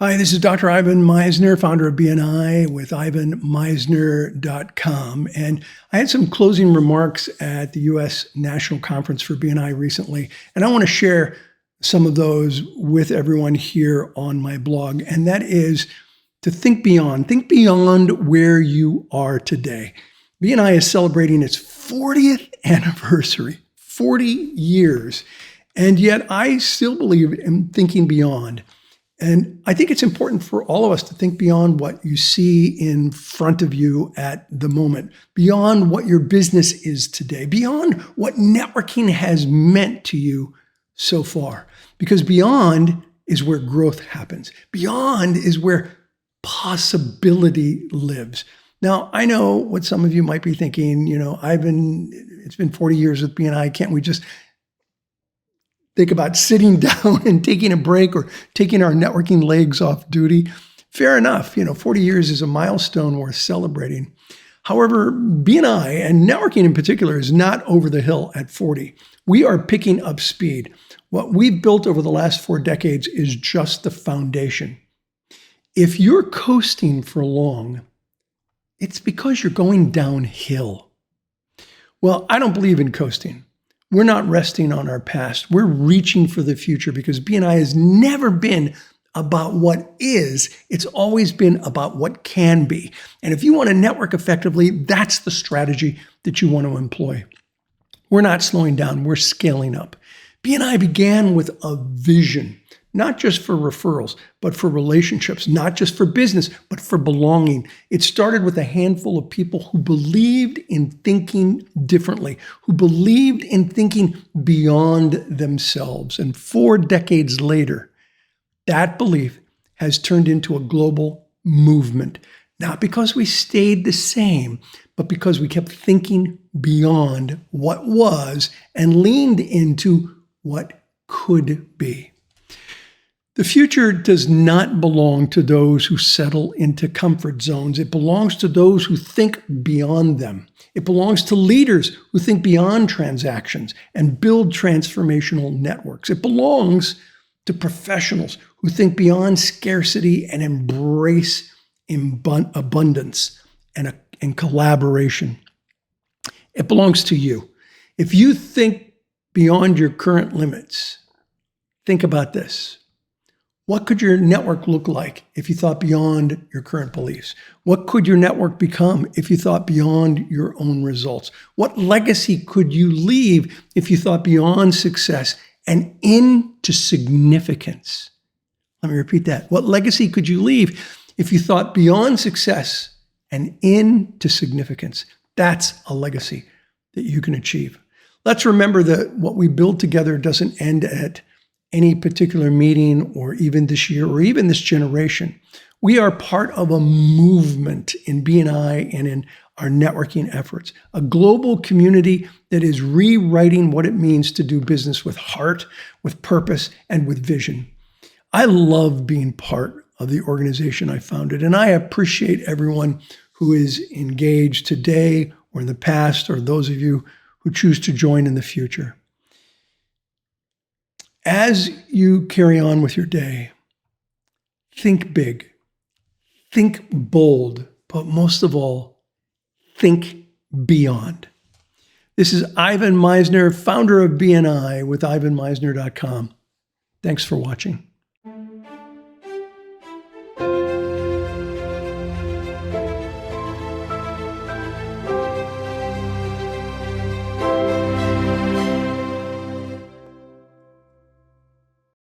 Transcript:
Hi, this is Dr. Ivan Misner, founder of BNI with ivanmisner.com. And I had some closing remarks at the U.S. National Conference for BNI recently, and I want to share some of those with everyone here on my blog. And that is to think beyond where you are today. BNI is celebrating its 40th anniversary, 40 years. And yet I still believe in thinking beyond. And I think it's important for all of us to think beyond what you see in front of you at the moment, beyond what your business is today, beyond what networking has meant to you so far. Because beyond is where growth happens. Beyond is where possibility lives. Now, I know what some of you might be thinking, it's been 40 years with BNI. Can't we just think about sitting down and taking a break or taking our networking legs off duty? Fair enough. 40 years is a milestone worth celebrating. However, BNI and networking in particular is not over the hill at 40. We are picking up speed. What we've built over the last 4 decades is just the foundation. If you're coasting for long, it's because you're going downhill. Well, I don't believe in coasting. We're not resting on our past. We're reaching for the future because BNI has never been about what is. It's always been about what can be. And if you want to network effectively, that's the strategy that you want to employ. We're not slowing down. We're scaling up. BNI began with a vision, not just for referrals, but for relationships, not just for business, but for belonging. It started with a handful of people who believed in thinking differently, who believed in thinking beyond themselves. And 4 decades later, that belief has turned into a global movement, not because we stayed the same, but because we kept thinking beyond what was and leaned into what could be. The future does not belong to those who settle into comfort zones. It belongs to those who think beyond them. It belongs to leaders who think beyond transactions and build transformational networks. It belongs to professionals who think beyond scarcity and embrace abundance and collaboration. It belongs to you. If you think beyond your current limits, think about this. What could your network look like if you thought beyond your current beliefs? What could your network become if you thought beyond your own results? What legacy could you leave if you thought beyond success and into significance? Let me repeat that. What legacy could you leave if you thought beyond success and into significance? That's a legacy that you can achieve. Let's remember that what we build together doesn't end at any particular meeting or even this year or even this generation. We are part of a movement in BNI and in our networking efforts, a global community that is rewriting what it means to do business with heart, with purpose, and with vision. I love being part of the organization I founded, and I appreciate everyone who is engaged today or in the past, or those of you who choose to join in the future. As you carry on with your day, think big, think bold, but most of all, think beyond. This is Ivan Misner, founder of BNI with ivanmisner.com. Thanks for watching.